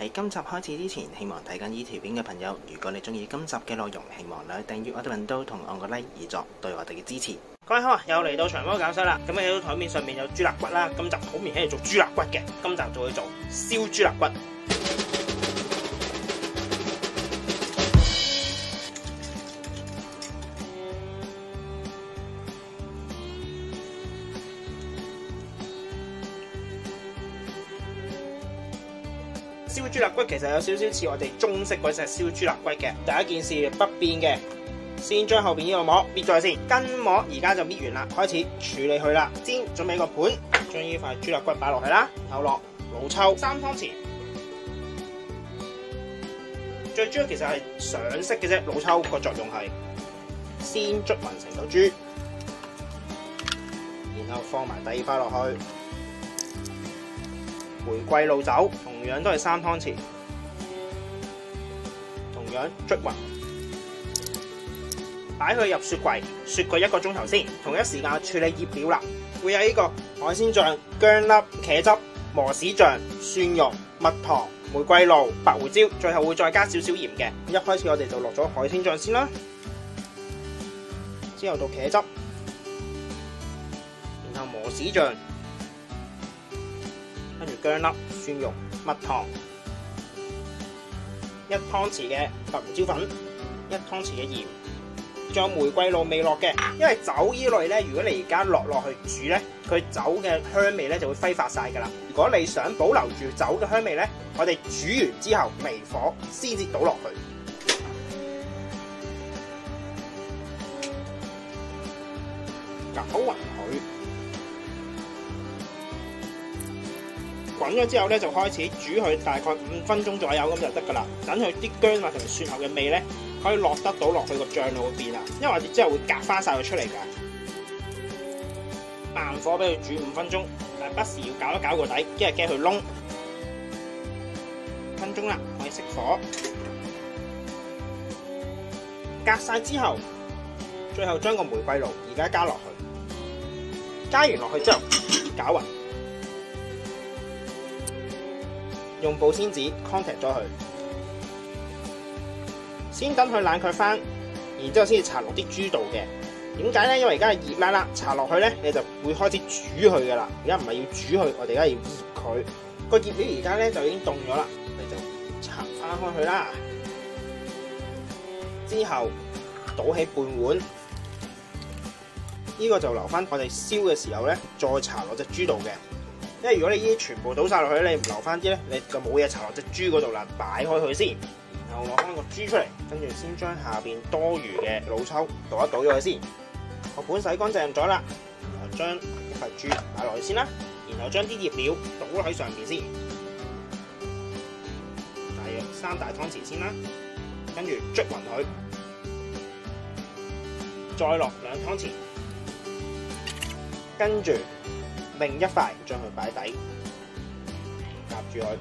喺今集開始之前，希望睇緊呢條片嘅朋友，如果你中意今集嘅內容，希望你訂閱我哋頻道同按個 like 以作對我哋嘅支持。各位好啊，又嚟到長毛搞手啦。咁喺到台面上面有豬肋骨啦，今集好明顯係做豬肋骨嘅，今集就會做燒豬肋骨。燒豬肋骨其實有少少似我哋中式嗰隻燒豬肋骨嘅。第一件事不變嘅，先將後邊呢個膜搣咗先，筋膜而家就搣完啦，開始處理佢啦。先準備個盤，將呢塊豬肋骨擺落去啦，然後落老抽3湯匙。最主要其實係上色嘅啫，老抽個作用係先捽勻成嚿豬，然後放埋第二塊落去。玫瑰露酒同樣都係3湯匙，同樣捽勻，擺佢入雪櫃，雪佢1個鐘頭先。同一時間處理醃料啦，會有呢個海鮮醬、薑粒、茄汁、磨豉醬、蒜蓉、蜜糖、玫瑰露、白胡椒，最後會再加少少鹽嘅。一開始我哋就落咗海鮮醬先啦，之後到茄汁，然後磨豉醬。跟住薑粒、蒜蓉、蜜糖，1湯匙嘅白胡椒粉，1湯匙嘅鹽，仲有玫瑰露未落嘅。因為酒依類咧，如果你而家落去煮咧，佢酒嘅香味咧就會揮發晒噶啦。如果你想保留住酒嘅香味咧，我哋煮完之後微火先至倒落去，攪勻佢。滾咗之後咧，就開始煮佢大概5分鐘左右咁就得噶啦。等佢啲薑或同蒜頭嘅味咧，可以落得到落去個醬度邊啊。因為我哋之後會隔翻晒佢出嚟噶。慢火俾佢煮5分鐘，但係不時要搞一搞個底，因為驚佢燶。5分鐘啦，可以熄火。隔晒之後，最後將個玫瑰露而家加落去，加完落去之後攪勻。用保鮮紙 contact 咗佢，先等佢冷卻翻，然之後先至搽落啲豬度嘅。點解咧？因為而家係熱辣辣，搽落去咧，你就會開始煮佢噶啦。而家唔係要煮佢，我哋而家要醃佢。個醃料而家咧就已經凍咗啦，你就搽翻開去啦。之後倒起半碗，呢個就留翻我哋燒嘅時候咧，再搽落隻豬度嘅。因為如果你呢啲全部倒晒落去，你唔留翻啲咧，你就冇嘢搽落隻豬嗰度啦。擺開佢先，然後攞翻個豬出嚟，跟住先將下邊多餘嘅老抽倒一倒咗佢先。個盤洗乾淨咗啦，然後將一塊豬擺落去先啦，然後將啲醃料倒喺上邊先，大約3大湯匙先啦，跟住捽勻佢，再落2湯匙，跟住。另一塊將佢擺底，夾住佢，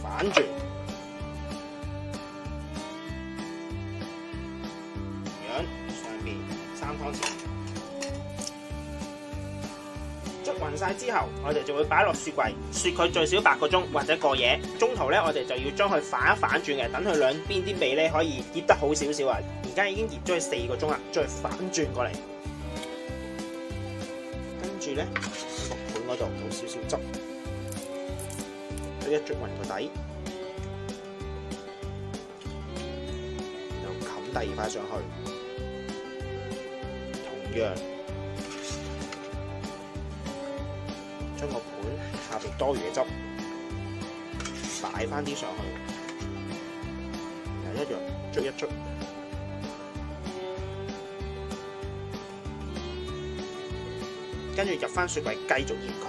反轉，樣上邊3湯匙，捽勻晒之後，我哋就會擺落雪櫃，雪佢最少8個鐘或者過夜。中途咧，我哋就要將佢反一反轉嘅，等佢兩邊啲味咧可以醃得好少少啊。而家已經醃咗佢4個鐘啦，再反轉過嚟。跟住咧，個盤嗰度倒少少汁，一捽勻個底，又冚第2塊上去，同樣將個盤下邊多餘嘅汁擺翻啲上去，又一樣捽一捽。跟住入翻雪櫃繼續醃佢。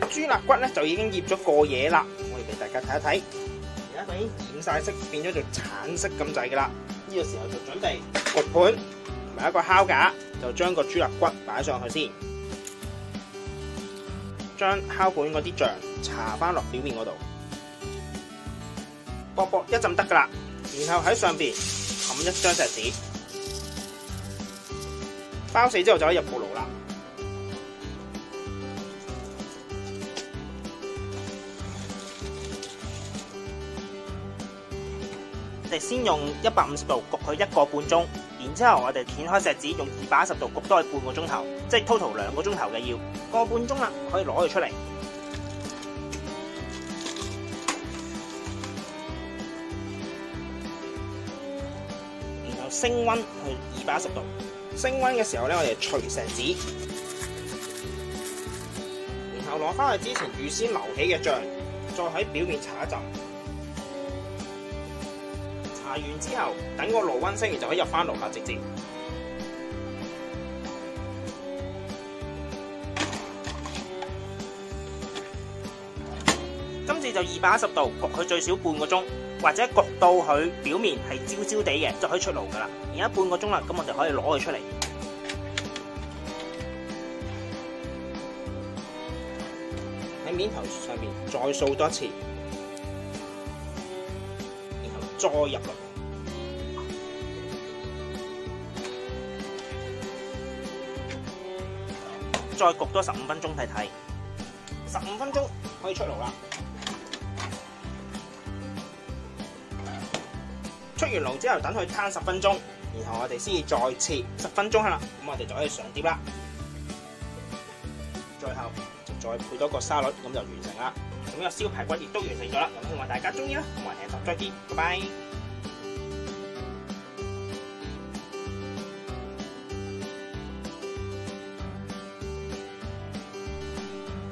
豬肋骨咧就已經醃咗過夜啦，我哋俾大家睇一睇。而家佢已經染晒色，變咗做橙色咁滯噶啦。呢個時候就準備焗盤同埋一個烤架，就將個豬肋骨擺上去先，將烤盤嗰啲醬搽翻落表面嗰度，薄薄一浸得噶啦。然後喺上邊冚一張錫紙，包死之後就可以入焗爐啦。我哋先用150度焗佢1個半鐘，然之後我哋掀開錫紙用210度焗多佢半個鐘頭，即係 total 2個鐘頭嘅要個半鐘啦，可以攞佢出嚟。然後升溫去210度，升溫嘅時候咧，我哋除錫紙，然後攞翻去之前預先留起嘅醬，再喺表面搽一浸。搽完之後，等個爐溫升完就可以入翻爐啦，直接。今次就210度焗佢最少半個鐘，或者焗到佢表面係焦焦地嘅就可以出爐噶啦。而家半個鐘啦，咁我哋可以攞佢出嚟。喺面頭上面再掃多一次，然後再入爐。再焗多15分鐘睇睇，15分鐘可以出爐啦。出完爐之後，等佢攤10分鐘，然後我哋先至再切10分鐘啦。咁我哋就可以上碟啦。最後就再配多個沙律，咁就完成啦。咁呢個燒排骨亦都完成咗啦。咁希望大家中意啦，咁我哋下集再見，拜拜。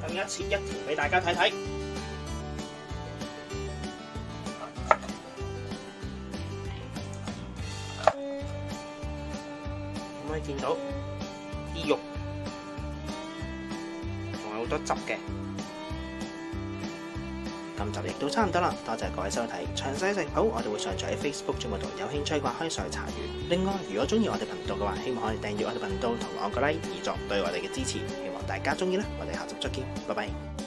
咁一切一條俾大家睇睇。可以見到啲肉仲有好多汁嘅。今集亦都差唔多啦，多謝各位收睇。詳細食譜我哋會上載喺 Facebook 節目度，有興趣嘅話可以上去查閱。另外，如果中意我哋頻道嘅話，希望可以訂閱我哋頻道同我個 like，以作對我哋嘅支持。希望大家中意啦，我哋下集再見，拜拜。